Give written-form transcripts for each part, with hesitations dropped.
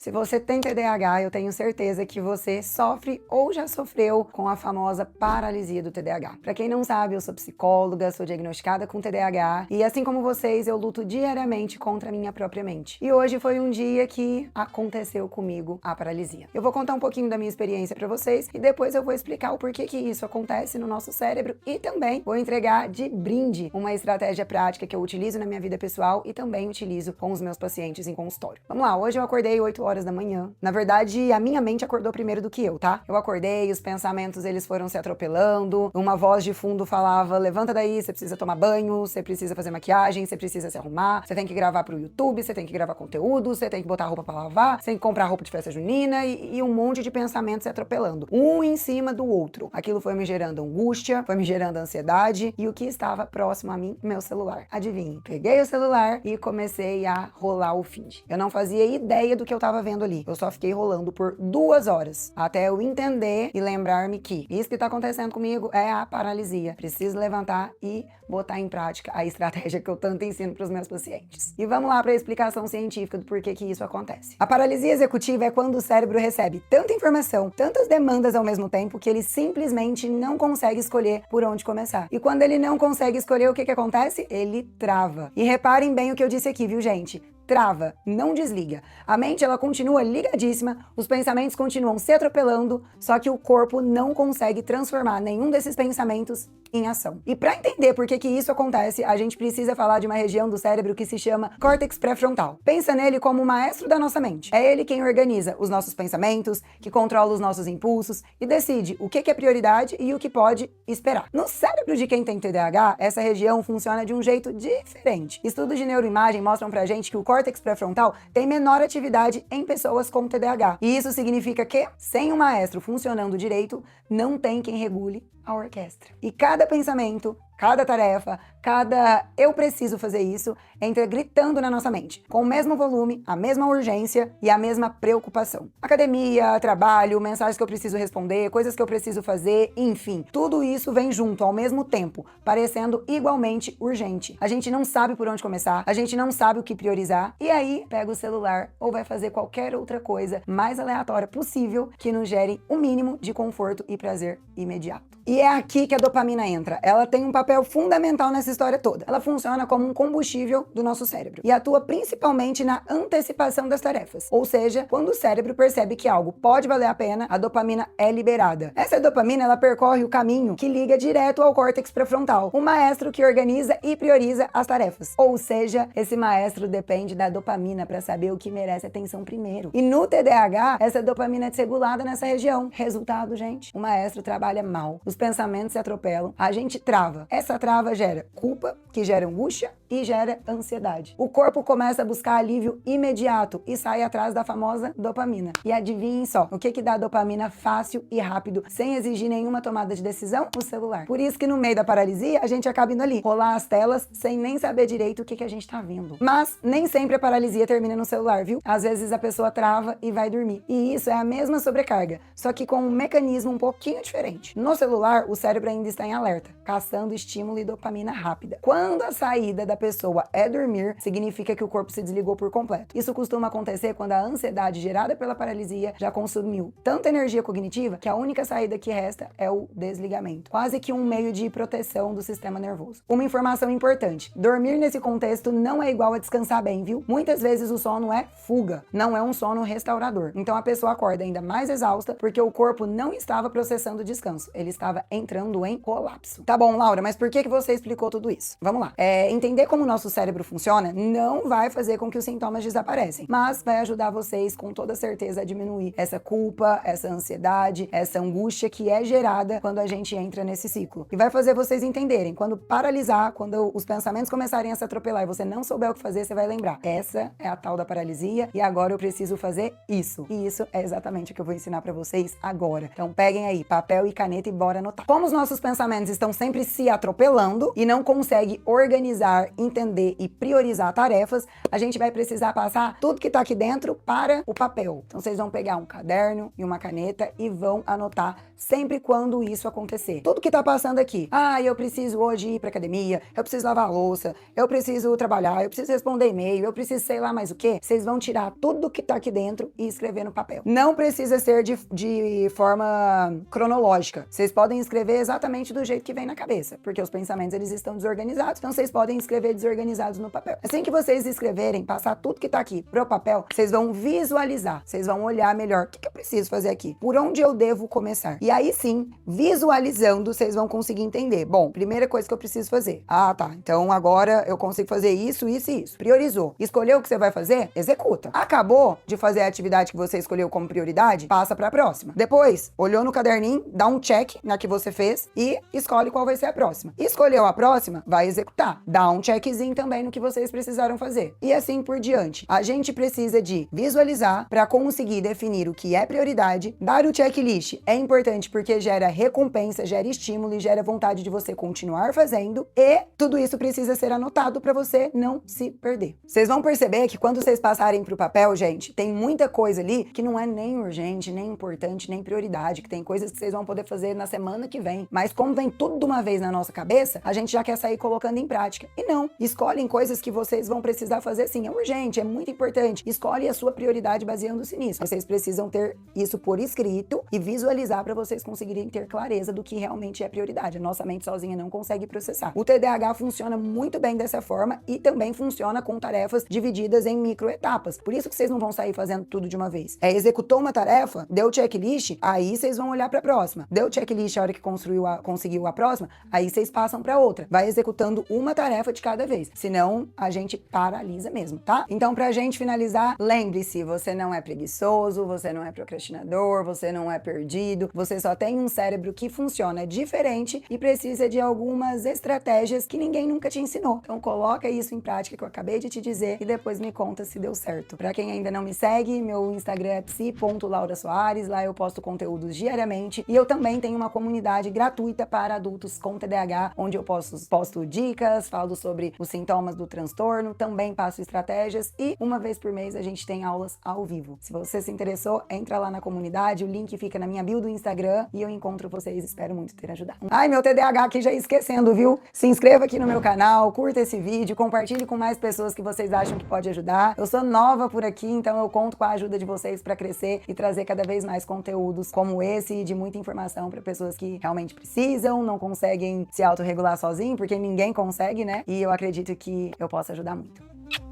Se você tem TDAH, eu tenho certeza que você sofre ou já sofreu com a famosa paralisia do TDAH. Pra quem não sabe, eu sou psicóloga, sou diagnosticada com TDAH e assim como vocês, eu luto diariamente contra a minha própria mente. E hoje foi um dia que aconteceu comigo a paralisia. Eu vou contar um pouquinho da minha experiência pra vocês e depois eu vou explicar o porquê que isso acontece no nosso cérebro e também vou entregar de brinde uma estratégia prática que eu utilizo na minha vida pessoal e também utilizo com os meus pacientes em consultório. Vamos lá, hoje eu acordei 8 horas da manhã. Na verdade, a minha mente acordou primeiro do que eu, tá? Eu acordei, os pensamentos eles foram se atropelando, uma voz de fundo falava: levanta daí, você precisa tomar banho, você precisa fazer maquiagem, você precisa se arrumar, você tem que gravar pro YouTube, você tem que gravar conteúdo, você tem que botar roupa pra lavar, você tem que comprar roupa de festa junina e um monte de pensamentos se atropelando, um em cima do outro. Aquilo foi me gerando angústia, foi me gerando ansiedade e o que estava próximo a mim? Meu celular. Adivinhe, peguei o celular e comecei a rolar o feed. Eu não fazia ideia do que eu tava vendo ali. Eu só fiquei rolando por 2 horas até eu entender e lembrar-me que isso que tá acontecendo comigo é a paralisia. Preciso levantar e botar em prática a estratégia que eu tanto ensino para os meus pacientes. E vamos lá para a explicação científica do porquê que isso acontece. A paralisia executiva é quando o cérebro recebe tanta informação, tantas demandas ao mesmo tempo, que ele simplesmente não consegue escolher por onde começar. E quando ele não consegue escolher, o que acontece? Ele trava. E reparem bem o que eu disse aqui, viu, gente? Trava, não desliga. A mente, ela continua ligadíssima, os pensamentos continuam se atropelando, só que o corpo não consegue transformar nenhum desses pensamentos em ação. E para entender por que isso acontece, a gente precisa falar de uma região do cérebro que se chama córtex pré-frontal. Pensa nele como o maestro da nossa mente. É ele quem organiza os nossos pensamentos, que controla os nossos impulsos e decide o que é prioridade e o que pode esperar. No cérebro de quem tem TDAH, essa região funciona de um jeito diferente. Estudos de neuroimagem mostram pra gente que o córtex pré-frontal tem menor atividade em pessoas com TDAH. E isso significa que, sem o maestro funcionando direito, não tem quem regule a orquestra. E cada pensamento, cada tarefa, cada eu preciso fazer isso, entra gritando na nossa mente, com o mesmo volume, a mesma urgência e a mesma preocupação. Academia, trabalho, mensagens que eu preciso responder, coisas que eu preciso fazer, enfim, tudo isso vem junto ao mesmo tempo, parecendo igualmente urgente. A gente não sabe por onde começar, a gente não sabe o que priorizar, e aí pega o celular ou vai fazer qualquer outra coisa mais aleatória possível que nos gere o mínimo de conforto e prazer imediato. E é aqui que a dopamina entra. Ela tem um papel fundamental nessa história toda. Ela funciona como um combustível do nosso cérebro e atua principalmente na antecipação das tarefas. Ou seja, quando o cérebro percebe que algo pode valer a pena, a dopamina é liberada. Essa dopamina, ela percorre o caminho que liga direto ao córtex pré-frontal, o maestro que organiza e prioriza as tarefas. Ou seja, esse maestro depende da dopamina para saber o que merece atenção primeiro. E no TDAH, essa dopamina é desregulada nessa região. Resultado, gente, o maestro trabalha mal. Os pensamentos se atropelam, a gente trava. Essa trava gera culpa, que gera angústia e gera ansiedade. O corpo começa a buscar alívio imediato e sai atrás da famosa dopamina. E adivinhem só, o que dá dopamina fácil e rápido, sem exigir nenhuma tomada de decisão? O celular. Por isso que no meio da paralisia, a gente acaba indo ali, rolar as telas sem nem saber direito o que a gente tá vendo. Mas nem sempre a paralisia termina no celular, viu? Às vezes a pessoa trava e vai dormir. E isso é a mesma sobrecarga, só que com um mecanismo um pouquinho diferente. No celular, o cérebro ainda está em alerta, caçando estímulo e dopamina rápida. Quando a saída da pessoa é dormir, significa que o corpo se desligou por completo. Isso costuma acontecer quando a ansiedade gerada pela paralisia já consumiu tanta energia cognitiva que a única saída que resta é o desligamento. Quase que um meio de proteção do sistema nervoso. Uma informação importante: dormir nesse contexto não é igual a descansar bem, viu? Muitas vezes o sono é fuga, não é um sono restaurador. Então a pessoa acorda ainda mais exausta porque o corpo não estava processando o descanso, ele estava entrando em colapso. Tá bom, Laura, mas por que você explicou tudo isso? Vamos lá. Entender como o nosso cérebro funciona não vai fazer com que os sintomas desaparecem, mas vai ajudar vocês com toda certeza a diminuir essa culpa, essa ansiedade, essa angústia que é gerada quando a gente entra nesse ciclo. E vai fazer vocês entenderem, quando paralisar, quando os pensamentos começarem a se atropelar e você não souber o que fazer, você vai lembrar: essa é a tal da paralisia e agora eu preciso fazer isso. E isso é exatamente o que eu vou ensinar pra vocês agora. Então peguem aí papel e caneta e bora anotar. Como os nossos pensamentos estão sempre se atropelando, atropelando e não consegue organizar, entender e priorizar tarefas, a gente vai precisar passar tudo que tá aqui dentro para o papel. Então vocês vão pegar um caderno e uma caneta e vão anotar sempre quando isso acontecer. Tudo que tá passando aqui. Ah, eu preciso hoje ir pra academia, eu preciso lavar a louça, eu preciso trabalhar, eu preciso responder e-mail, eu preciso sei lá mais o quê. Vocês vão tirar tudo que tá aqui dentro e escrever no papel. Não precisa ser de forma cronológica. Vocês podem escrever exatamente do jeito que vem na cabeça, porque os pensamentos eles estão desorganizados, então vocês podem escrever desorganizados no papel. Assim que vocês escreverem, passar tudo que tá aqui pro papel, vocês vão visualizar, vocês vão olhar melhor. O que eu preciso fazer aqui? Por onde eu devo começar? E aí sim, visualizando, vocês vão conseguir entender. Bom, primeira coisa que eu preciso fazer. Ah, tá. Então agora eu consigo fazer isso, isso e isso. Priorizou. Escolheu o que você vai fazer? Executa. Acabou de fazer a atividade que você escolheu como prioridade? Passa pra próxima. Depois, olhou no caderninho, dá um check na que você fez e escolhe qual vai ser a próxima. Escolheu a próxima? Vai executar. Dá um checkzinho também no que vocês precisaram fazer. E assim por diante. A gente precisa de visualizar para conseguir definir o que é prioridade. Dar o checklist é importante porque gera recompensa, gera estímulo e gera vontade de você continuar fazendo. E tudo isso precisa ser anotado para você não se perder. Vocês vão perceber que quando vocês passarem pro papel, gente, tem muita coisa ali que não é nem urgente, nem importante, nem prioridade, que tem coisas que vocês vão poder fazer na semana que vem. Mas como vem tudo de uma vez na nossa cabeça, a gente já quer sair colocando em prática. E não, escolhem coisas que vocês vão precisar fazer sim, é urgente, é muito importante. Escolhe a sua prioridade baseando-se nisso. Vocês precisam ter isso por escrito e visualizar para vocês conseguirem ter clareza do que realmente é prioridade. A nossa mente sozinha não consegue processar. O TDAH funciona muito bem dessa forma e também funciona com tarefas divididas em microetapas. Por isso que vocês não vão sair fazendo tudo de uma vez. Executou uma tarefa, deu checklist, aí vocês vão olhar para a próxima. Deu checklist a hora que conseguiu a próxima, aí vocês passam para outra. Vai executando uma tarefa de cada vez. Senão, a gente paralisa mesmo, tá? Então, pra gente finalizar, lembre-se, você não é preguiçoso, você não é procrastinador, você não é perdido, você só tem um cérebro que funciona diferente e precisa de algumas estratégias que ninguém nunca te ensinou. Então, coloca isso em prática que eu acabei de te dizer e depois me conta se deu certo. Pra quem ainda não me segue, meu Instagram é psi.laurasoares, lá eu posto conteúdos diariamente e eu também tenho uma comunidade gratuita para adultos com TDAH, onde eu posto dicas, falo sobre os sintomas do transtorno, também passo estratégias e uma vez por mês a gente tem aulas ao vivo. Se você se interessou, entra lá na comunidade, o link fica na minha bio do Instagram e eu encontro vocês, espero muito ter ajudado. Ai, meu TDAH aqui já esquecendo, viu? Se inscreva aqui no meu canal, curta esse vídeo, compartilhe com mais pessoas que vocês acham que pode ajudar. Eu sou nova por aqui, então eu conto com a ajuda de vocês para crescer e trazer cada vez mais conteúdos como esse e de muita informação para pessoas que realmente precisam, não conseguem se autorregular sozinho, porque ninguém consegue, né? E eu acredito que eu posso ajudar muito.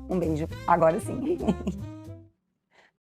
Um beijo, agora sim.